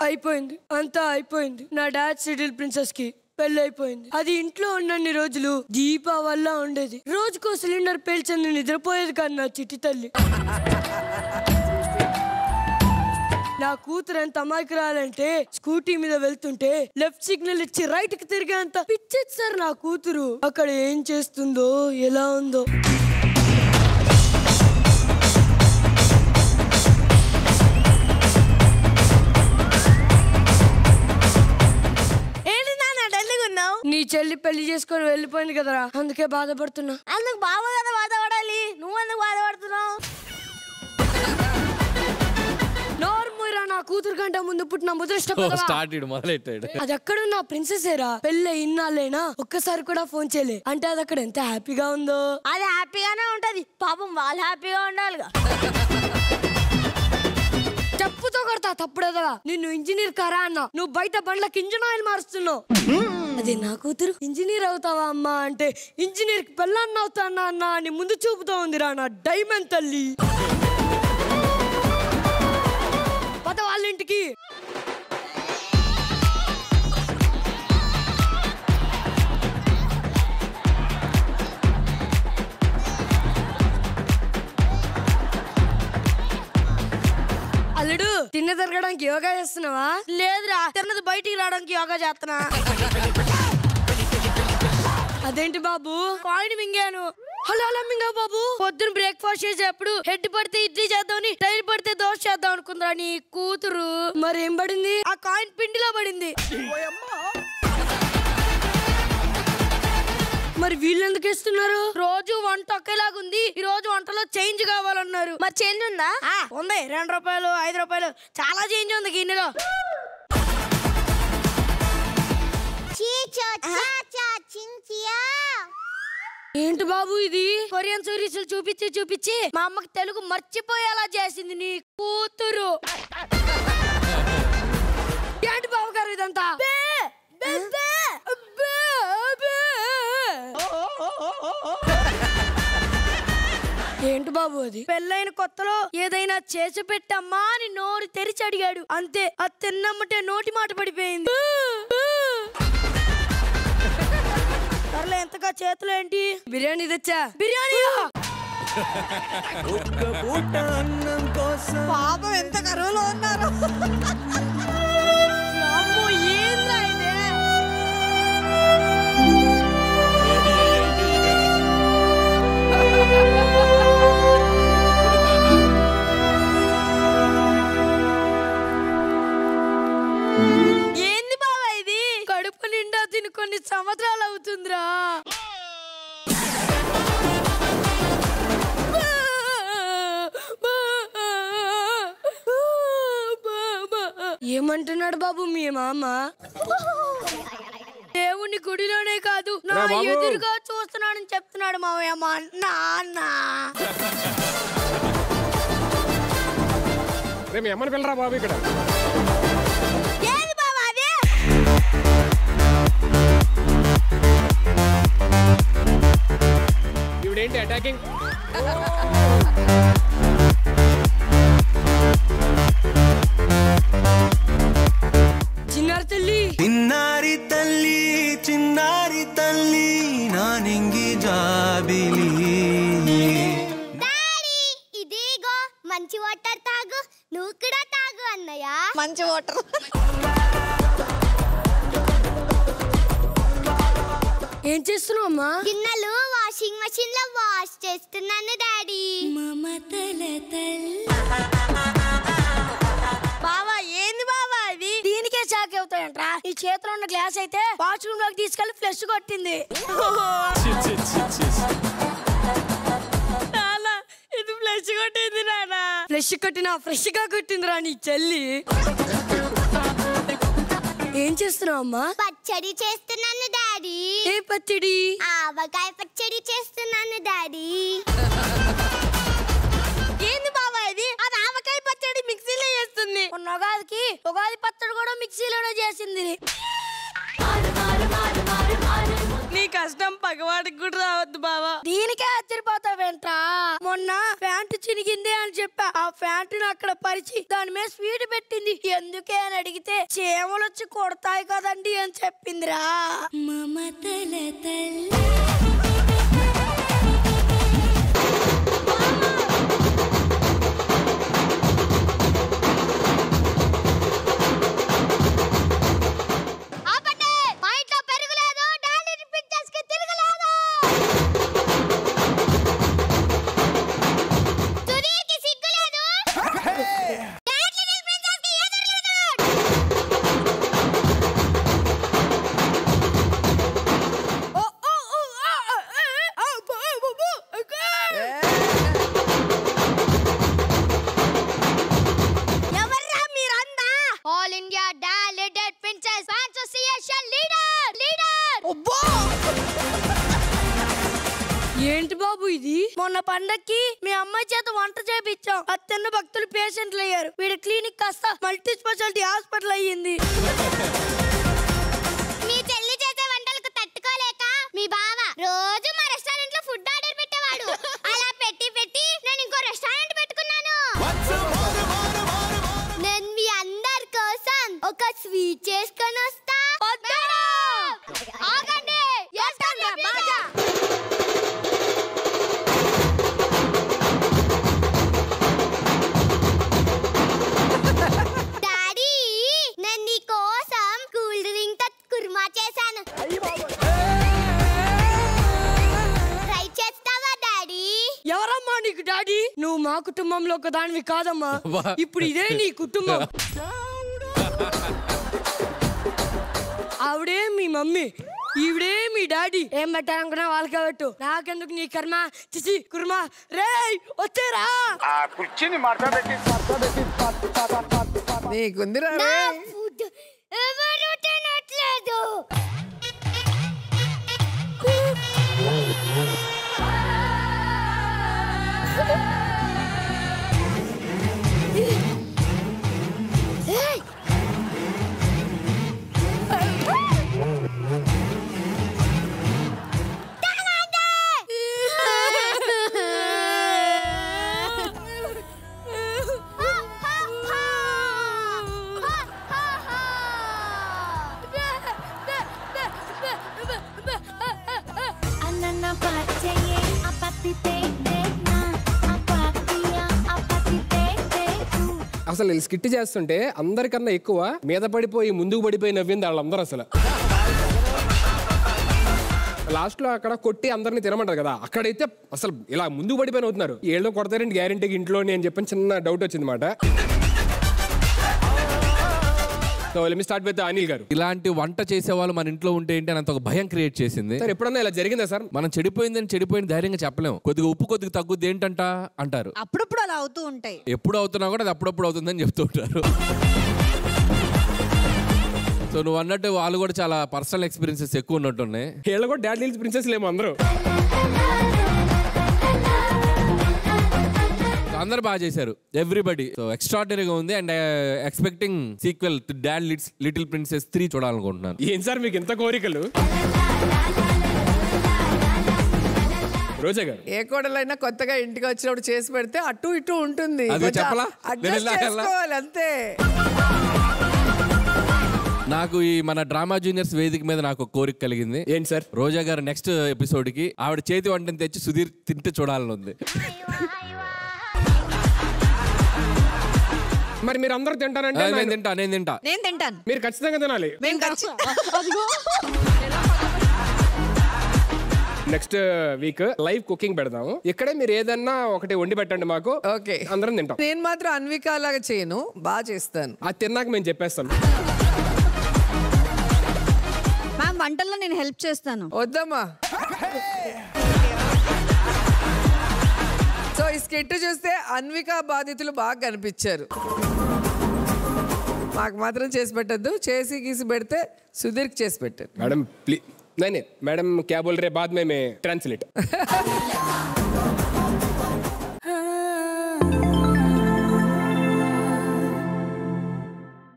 అయిపోయింది, అంతా అయిపోయింది. నా డాడ్ సిడిల్ ప్రిన్సెస్ కి పెళ్లి అయిపోయింది. అది ఇంట్లో ఉన్నన్ని రోజులు దీపావళ ఉండేది. రోజుకో సిలిండర్ పేల్చని నిద్రపోయేది కాదు నా చిట్టి తల్లి. నా కూతురు ఎంత అమాయకురాలంటే స్కూటీ మీద వెళ్తుంటే లెఫ్ట్ సిగ్నల్ ఇచ్చి రైట్ కి తిరిగేంత పిచ్చేది సార్ నా కూతురు. అక్కడ ఏం చేస్తుందో ఎలా ఉందో. నీ చెల్లి పెళ్లి చేసుకొని వెళ్ళిపోయింది కదరా, అందుకే బాధపడుతున్నా. అందుకు బావ కదా బాధపడాలి, నువ్వెందుకు బాధపడుతున్నావు? నా కూతురు కంటే ముందు పుట్టిన ముద్రష్టం మొదలెట్టాడు. అది ఎక్కడున్నా ప్రిన్సెసేరా. పెళ్ళి ఇన్నాళ్ళైనా ఒక్కసారి కూడా ఫోన్ చేయలే అంటే అది అక్కడ ఎంత హ్యాపీగా ఉందో. అది హ్యాపీగానే ఉంటది, పాపం వాళ్ళు హ్యాపీగా ఉండాలిగా. చెప్పుతో కొడతా తప్పుడేదా. నిన్ను ఇంజనీర్ కారా అన్నా, నువ్వు బయట బండ్లకి ఇంజిన్ ఆయిల్ మారుస్తున్నావు. అదే నా కూతురు ఇంజనీర్ అవుతావా అమ్మా అంటే ఇంజనీర్ కి పెళ్ళాన్ని అవుతానా అన్నా అని ముందు చూపుతూ ఉందిరా నా డైమండ్ తల్లి. పద వాళ్ళ ఇంటికి. అల్లుడు తిన్న తిరగడానికి యోగా చేస్తున్నావా? లేదురా, తిన్నది బయటికి రావడానికి యోగా చేస్తున్నా. అదేంటి బాబు? కాయిన్ మింగాను. హలో అలా మింగా బాబు. పొద్దున బ్రేక్ఫాస్ట్ చేసేప్పుడు హెడ్ పడితే ఇడ్లీ చేద్దామని, టైర్ పడితే దోశ చేద్దాం అనుకుందా నీ కూతురు. మరి ఏం పడింది? ఆ కాయిన్ పిండిలో పడింది. మరి వీళ్ళు ఎందుకు ఇస్తున్నారు? రోజు వంట ఒకేలాగుంది, ఈ రోజు వంటలో చేంజ్ కావాలన్నారు. మరి చేంజ్ ఉందా? ఉంది, 2 రూపాయలు 5 రూపాయలు చాలా చేంజ్ ఉంది గిన్నెలో. ఏంటి బాబు ఇది? కొరియన్ సిరీస్లు చూపించి చూపించి మా అమ్మకి తెలుగు మర్చిపోయేలా చేసింది నీ కూతురు. ఏంటి బాబు గారు ఇదంతా? ఏంటి బాబు అది? పెళ్ళైన కొత్తలో ఏదైనా చేసి పెట్టమ్మా అని నోరు తెరిచి అడిగాడు, అంతే. అది తిన్నమ్మటే నోటి మాట పడిపోయింది. సర్లే, ఎంతగా చేతులు ఏంటి? బిర్యానీ తెచ్చా. బిర్యానీ పాపం ఎంత కరువులో ఉన్నారు. ఏంద్రా ఇదే? ఏంది బాబా ఇది? కడుపు నిండా తిని కొన్ని సంవత్సరాలు అవుతుందిరా. ఏమంటున్నాడు బాబు మీ మామ? దేవుని గుడిలోనే కాదు నా ఎదురుగా చూస్తున్నాడని చెప్తున్నాడు మావయ్య మా నాన్న. ఏమని పిల్లరా బాబు ఇక్కడ? ఏది బాబా అదే? ఇవిడేంటి అటాకింగ్? చిన్నారి తల్లి, చిన్నారి తల్లి, చిన్నారి తల్లి నానింగి జాబిలి. ఇదిగో మంచి వాటర్ తాగు, నువ్వు కూడా తాగు అన్నయ్య. మంచి వాటర్. ఏం చేస్తున్నావు అమ్మా? గిన్నెలు వాషింగ్ మెషిన్ లో వాష్ చేస్తున్నాను డాడీ. బావా ఏంది బావా ఇది? దీనికే షాక్ అవుతాయంట్రా. ఈ చేతిలో ఉన్న గ్లాస్ అయితే వాష్రూమ్ లోకి తీసుకెళ్లి ఫ్లష్ కొట్టింది. ఇది ఫ్లష్ కొట్టింది నాన్న. ఫ్లష్ కొట్టినా ఫ్రెష్ గా కొట్టిందిరా నీ చెల్లి. ఏం చేస్తున్నావు అమ్మా? పచ్చడి చేస్తున్నాను డాడీ. ఏ పచ్చడి? ఆవకాయ పచ్చడి చేస్తున్నాను డాడీ. ఏంది బాబా ఇది? అది ఆవకాయ పచ్చడి మిక్సీలో చేస్తుంది. ఉగాదికి ఉగాది పచ్చడి కూడా మిక్సీలోనే చేసింది. నీ కష్టం పగవాడికి కూడా రావద్దు బావా. దీనికే ఆశ్చర్యపడుతుంది. మర్చిపోతావేంట్రా? మొన్న ప్యాంటు చినిగింది అని చెప్పా. ఆ ప్యాంటుని అక్కడ పరిచి దాని మీద స్వీట్ పెట్టింది. ఎందుకే అని అడిగితే చీమలు వచ్చి కొడతాయి కదండి అని చెప్పిందిరా. మమతల తల్లి ఏంటి బాబు ఇది? మొన్న పండక్కి మీ అమ్మాయి చేత వంట చేపించాం. అత్యన్న భక్తులు పేషెంట్లు అయ్యారు. వీడి క్లినిక్ కాస్త మల్టీ స్పెషాలిటీ హాస్పిటల్ అయ్యింది. మీ చెల్లి చేసే వంటలకు తట్టుకోలేక మీ బావ రోజు మా రెస్టారెంట్ లో ఫుడ్ ఆర్డర్ పెట్టేవాడు. అలా పెట్టి పెట్టి నేను ఇంకో రెస్టారెంట్ పెట్టుకున్నాను. నేను మీ అందరి కోసం ఒక స్వీట్ చేసుకొని వస్తా. ఆగండి, డాడీ నేను నీ కోసం కూల్ డ్రింక్ తో కుర్మా చేశాను. ట్రై చేస్తావా డాడీ? ఎవరమ్మా నీకు డాడీ? నువ్వు మా కుటుంబంలో ఒక దానివి కాదమ్మా. ఇప్పుడు ఇదే నీ కుటుంబం. ఆవిడే మీ మమ్మీ, ఈవిడే మీ డాడీ. ఏం పెట్టాలనుకున్నా వాళ్ళకే పెట్టు. నాకెందుకు నీ కర్మ? చిచి కుర్మా రేయ్ వచ్చేరా. కూర్చుని మాట్లాడేది నీకుందిరా. ఫుడ్ ఎవరు తినట్లేదు. అసలు వీళ్ళు స్కిట్ చేస్తుంటే అందరికన్నా ఎక్కువ మీద పడిపోయి ముందుకు పడిపోయి నవ్వింది వాళ్ళందరూ. అసలు లాస్ట్ లో అక్కడ కొట్టి అందరిని తినమంటారు కదా, అక్కడైతే అసలు ఇలా ముందుకు పడిపోయి అవుతున్నారు. ఏళ్ళో కొడతారండి గ్యారెంటీకి ఇంట్లోని అని చెప్పని చిన్న డౌట్ వచ్చింది మాట. స్టార్ట్ విత్ అనిల్ గారు. ఇలాంటి వంట చేసే వాళ్ళు మన ఇంట్లో ఉంటే ఏంటి అని అంత ఒక భయం క్రియేట్ చేసింది. సార్ ఎప్పుడన్నా ఇలా జరిగిందా సార్? మనం చెడిపోయింది ధైర్యంగా చెప్పలేము. కొద్దిగా ఉప్పు కొద్దిగా తగ్గుద్ది ఏంటంట అంటారు. అప్పుడప్పుడు అలా అవుతూ ఉంటాయి. ఎప్పుడు అవుతున్నా కూడా అది అప్పుడప్పుడు అవుతుందని చెప్తూ ఉంటారు. సో నువ్వు అన్నట్టు వాళ్ళు కూడా చాలా పర్సనల్ ఎక్స్పీరియన్సెస్ ఎక్కువ ఉన్నట్టున్నాయి. వీళ్ళు కూడా డాడ్ లీల్స్ ప్రిన్సెస్ లేము అందరూ. అందరు బాగా చేశారు, ఎవ్రీబడి. సో ఎక్స్ట్రాడినరీగా ఉంది. And expecting sequel dad little princess 3 చూడాలనుకుంటున్నాను. ఏం సార్ మీకు ఎంత కోరికలు? రోజా గారు, ఏ కోడలైనా కొత్తగా ఇంటికి వచ్చినప్పుడు చేసి పెడితే అటు ఇటు ఉంటుంది. అది చెప్పలా? అడ్జస్ట్ చేసుకోవాలి అంతే. నాకు ఈ మన డ్రామా జూనియర్స్ వేదిక మీద నాకు కోరిక కలిగింది. ఏంటి సార్? రోజా గారు నెక్స్ట్ ఎపిసోడ్ కి ఆవిడ చేతి వంటని తెచ్చి సుధీర్ తింటే చూడాలని ఉంది. మరి మీరు అందరూ తింటారంటే నేను తింటాను. మీరు ఖచ్చితంగా తినాలి. నెక్స్ట్ వీక్ లైవ్ కుకింగ్ పెడదాము. ఇక్కడే మీరు ఏదన్నా ఒకటి వండి పెట్టండి మాకు. ఓకే, అందరం తింటాం. నేను మాత్రం అన్విక లాగా చేయను, బాగా చేస్తాను. అది తిన్నాక మేము చెప్పేస్తాం. మ్యామ్ వంటల్లో నేను హెల్ప్ చేస్తాను. వద్దమ్మా. సో ఈ స్కిట్ చూస్తే అన్విక బాధితులు బాగా కనిపించారు. మాకు మాత్రం చేసి పెట్టద్దు, చేసి గీసి పెడితే సుధీర్కి చేసి పెట్టారు. मैडम प्लीज नहीं नहीं मैडम क्या बोल रहे बाद में मैं ट्रांसलेट